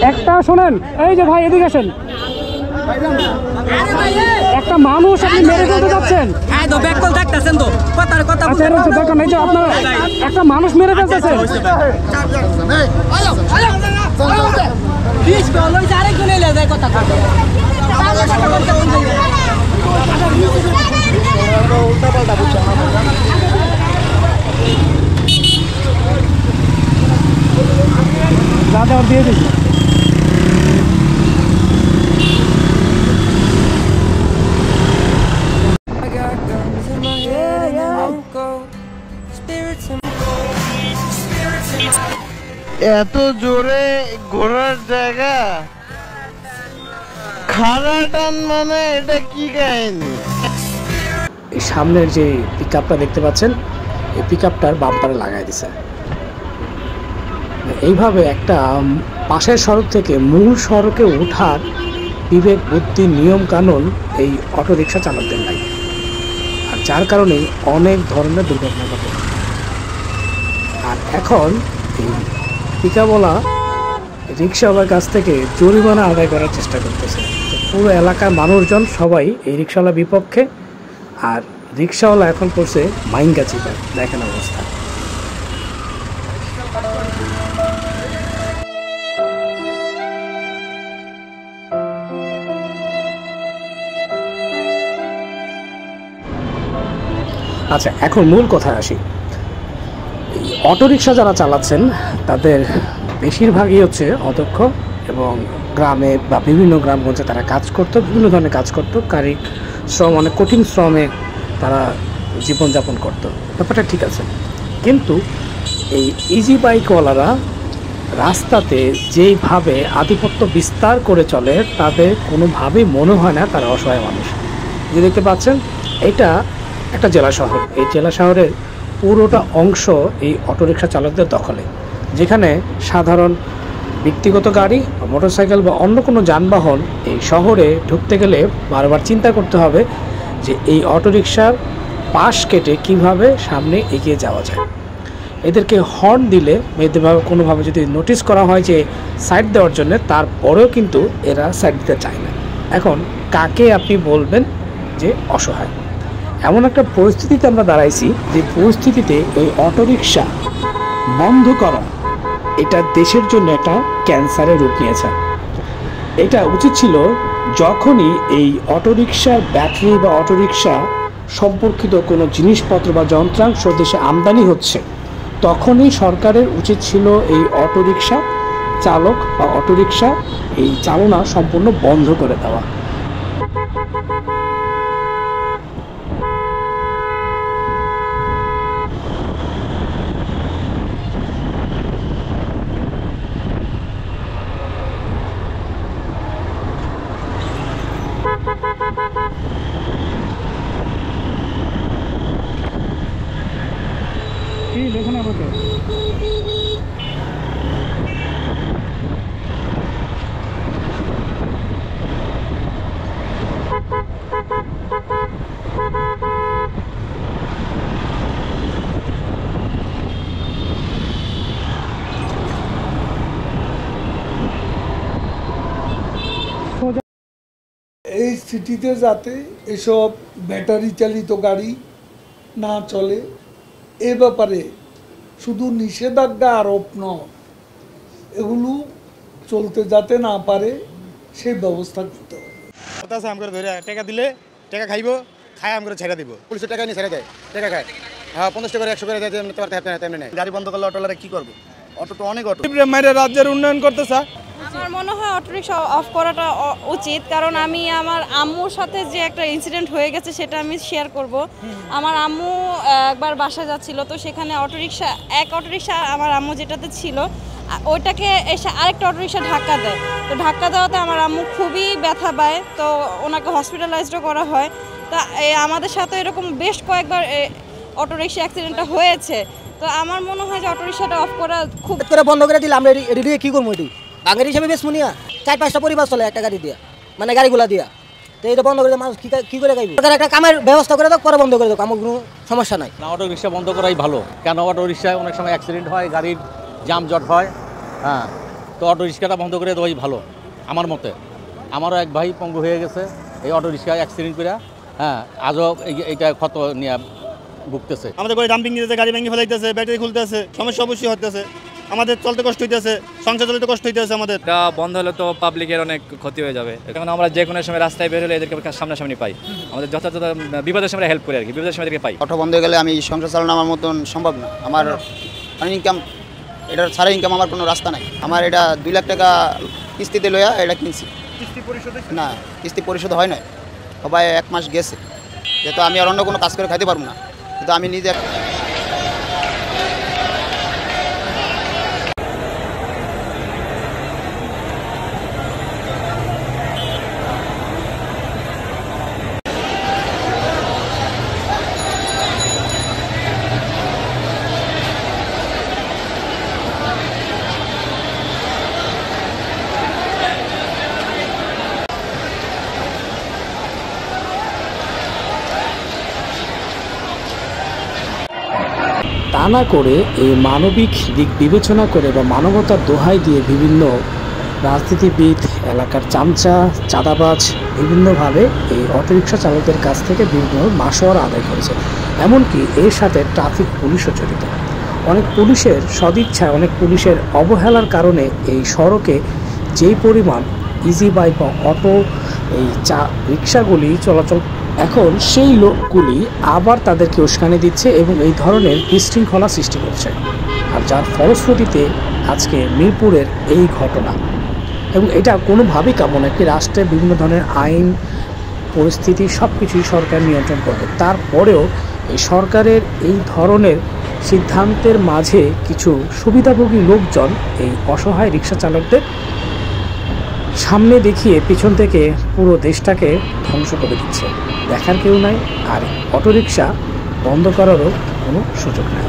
একটা শোনেন, এই যে ভাই এদিকে আসেন, একটা মানুষ আপনি মেরে ফেলতে যাচ্ছেন। আপনারা একটা মানুষ মেরে ফেলতেছেন। দাদা দিয়ে দিচ্ছি। এত জোরে ঘোরার জায়গা, খাড়া টান, মানে এটা কি কাহিনী? এই সামনের যে পিকআপটা দেখতে পাচ্ছেন, এই পিকআপটার বাম্পারে লাগাই দিছে। এইভাবে একটা পাশের সড়ক থেকে মূল সড়কে ওঠার বিবেক বুদ্ধি নিয়ম কানুন এই অটোরিকশা চালকদের নাই, আর যার কারণে অনেক ধরনের দুর্ঘটনা ঘটে। আর এখন এই পিকআপওয়ালা রিক্সাওয়ালার কাছ থেকে জরিমানা আদায় করার চেষ্টা করতেছে। পুরো এলাকার মানুষজন সবাই এই রিক্সাওয়ালার বিপক্ষে, আর রিক্সাওয়ালা এখন করছে মাইঙ্গা চিপা। দেখেন অবস্থা। আচ্ছা, এখন মূল কথায় আসি। অটোরিকশা যারা চালাচ্ছেন তাদের বেশিরভাগই হচ্ছে অদক্ষ, এবং গ্রামে বা বিভিন্ন গ্রামগঞ্জে তারা কাজ করতো, বিভিন্ন ধরনের কাজ করতো, কায়িক শ্রম, অনেক কঠিন শ্রমে তারা জীবনযাপন করতো। ব্যাপারটা ঠিক আছে, কিন্তু এই ইজি বাইকওয়ালারা রাস্তাতে যেইভাবে আধিপত্য বিস্তার করে চলে, তাদের কোনোভাবেই মনে হয় না তারা অসহায় মানুষ। যে দেখতে পাচ্ছেন, এটা একটা জেলা শহর। এই জেলা শহরের পুরোটা অংশ এই অটোরিকশা চালকদের দখলে, যেখানে সাধারণ ব্যক্তিগত গাড়ি, মোটরসাইকেল বা অন্য কোনো যানবাহন এই শহরে ঢুকতে গেলে বারবার চিন্তা করতে হবে যে এই অটোরিকশার পাশ কেটে কিভাবে সামনে এগিয়ে যাওয়া যায়। এদেরকে হর্ন দিলে, এদেরভাবে কোনোভাবে যদি নোটিশ করা হয় যে সাইড দেওয়ার জন্য, তারপরেও কিন্তু এরা সাইড দিতে চায় না। এখন কাকে আপনি বলবেন যে অসহায়? এমন একটা পরিস্থিতিতে আমরা দাঁড়াইছি, যে পরিস্থিতিতে এই অটোরিকশা বন্ধ করা এটা দেশের জন্য একটা ক্যান্সারের রূপ নিয়েছে। এটা উচিত ছিল যখনই এই অটোরিকশার ব্যাটারি বা অটোরিকশা সম্পর্কিত কোনো জিনিসপত্র বা যন্ত্রাংশ দেশে আমদানি হচ্ছে, তখনই সরকারের উচিত ছিল এই অটোরিকশা চালক বা অটোরিকশা এই চালনা সম্পূর্ণ বন্ধ করে দেওয়া। দেখুন আমাকে এই সিটিতে যাতে এসব ব্যাটারি চালিত গাড়ি না চলে, এ ব্যাপারে শুধু নিষেধাজ্ঞা আরোপ নয়, এগুলো চলতে যাতে না পারে সেই ব্যবস্থা করতে হবে। আমরা ধরে টাকা দিলে টাকা খাইব, খাই আমরা ছেড়ে দিব। পুলিশের টাকা নিয়ে ছেড়ে দেয়, টাকা খায়। হ্যাঁ, 50 টাকা 100 করে দেয়। গাড়ি বন্ধ করলে অটোলারা কি করবো? অটো তো অনেক অটো মাইরে রাজ্যের উন্নয়ন করতে চায়। আমার মনে হয় অটোরিকশা অফ করাটা উচিত, কারণ আমি আমার আম্মুর সাথে যে একটা ইনসিডেন্ট হয়ে গেছে সেটা আমি শেয়ার করব। আমার আম্মু একবার বাসা যাচ্ছিল, তো সেখানে এক অটোরিকশা আমার আম্মু যেটাতে ছিল ওইটাকে এসে আরেকটা অটোরিকশা ধাক্কা দেয়। তো ধাক্কা দেওয়াতে আমার আম্মু খুবই ব্যথা পায়, তো ওনাকে হসপিটালাইজডও করা হয়। তা আমাদের সাথে এরকম বেশ কয়েকবার অটোরিকশা অ্যাক্সিডেন্টটা হয়েছে। তো আমার মনে হয় যে অটোরিকশাটা অফ করা খুব করে বন্ধ করে দিলে আমরা এটি দিয়ে কী করবো? এটি বাঙালি হিসাবে বেশ মুনিয়া 4-5টা পরিবার চলে একটা গাড়ি দিয়া, মানে গাড়িগুলা দিয়া। তো এটা বন্ধ করে মানুষ কি করে খাইবে? সরকার একটা কামের ব্যবস্থা করে দাও, পরে বন্ধ করে দাও, আমার কোনো সমস্যা নাই। না, অটো রিক্সা বন্ধ করাই ভালো। কেন অটো রিক্সায় অনেক সময় অ্যাক্সিডেন্ট হয়, গাড়ির জামজট হয়। হ্যাঁ, তো অটো রিক্সাটা বন্ধ করে দেওয়াই ভালো আমার মতে। আমারও এক ভাই পঙ্গু হয়ে গেছে এই অটো রিক্সায় অ্যাক্সিডেন্ট করে। হ্যাঁ, আজও এইটা ক্ষত নিয়ে ভুগতেছে। আমাদের করে ডাম্পিং দিতেছে, গাড়ি ভেঙে ফেলাইতেছে, ব্যাটারি খুলতেছে, সমস্যা অবশ্যই হতেছে। আমাদের চলতে কষ্ট হইতেছে, সংসার চলতে কষ্ট হইতেছে। আমাদের এটা বন্ধ হলে তো পাবলিকের অনেক ক্ষতি হয়ে যাবে। এখন আমরা যে কোনো সময় রাস্তায় বের হলে এদেরকে সামনাসামনি পাই, আমাদের যথাযথ বিপদের সময় হেল্প করে আর কি, বিপদের সময় এদেরকে পাই। অটো বন্ধ হয়ে গেলে আমি সংসার চালানো আমার মতন সম্ভব না। আমার ইনকাম, এটার ছাড়া ইনকাম আমার কোনো রাস্তা নাই। আমার এটা 2 লাখ টাকা কিস্তিতে লইয়া এটা কিনছি। না, কিস্তি পরিশোধ হয় না, সবাই 1 মাস গেছে। যেহেতু আমি আর অন্য কোনো কাজ করে খাইতে পারবো না, কিন্তু আমি নিজে তা না করে এই মানবিক দিক বিবেচনা করে বা মানবতার দোহাই দিয়ে বিভিন্ন রাজনীতিবিদ, এলাকার চামচা, চাঁদাবাজ বিভিন্নভাবে এই অটোরিকশা চালকদের কাছ থেকে বিভিন্ন মাসোয়ারা আদায় করেছে। এমনকি এর সাথে ট্রাফিক পুলিশও জড়িত। অনেক পুলিশের সদিচ্ছায়, অনেক পুলিশের অবহেলার কারণে এই সড়কে যেই পরিমাণ ইজি বাইক বা অটো এই রিক্সাগুলি চলাচল, এখন সেই লোকগুলি আবার তাদেরকে উস্কানি দিচ্ছে এবং এই ধরনের বিশৃঙ্খলা সৃষ্টি করছে। আর যার ফলশ্রুতিতে আজকে মিরপুরের এই ঘটনা। এবং এটা কোনোভাবেই কাম্য না। একটি রাষ্ট্রে বিভিন্ন ধরনের আইন, পরিস্থিতি সব কিছুই সরকার নিয়ন্ত্রণ করবে। তারপরেও এই সরকারের এই ধরনের সিদ্ধান্তের মাঝে কিছু সুবিধাভোগী লোকজন এই অসহায় রিক্সা চালকদের সামনে দেখিয়ে পিছন থেকে পুরো দেশটাকে ধ্বংস করে দিচ্ছে। দেখার কেউ নাই, আর অটোরিকশা বন্ধ করারও কোনো সুযোগ নাই।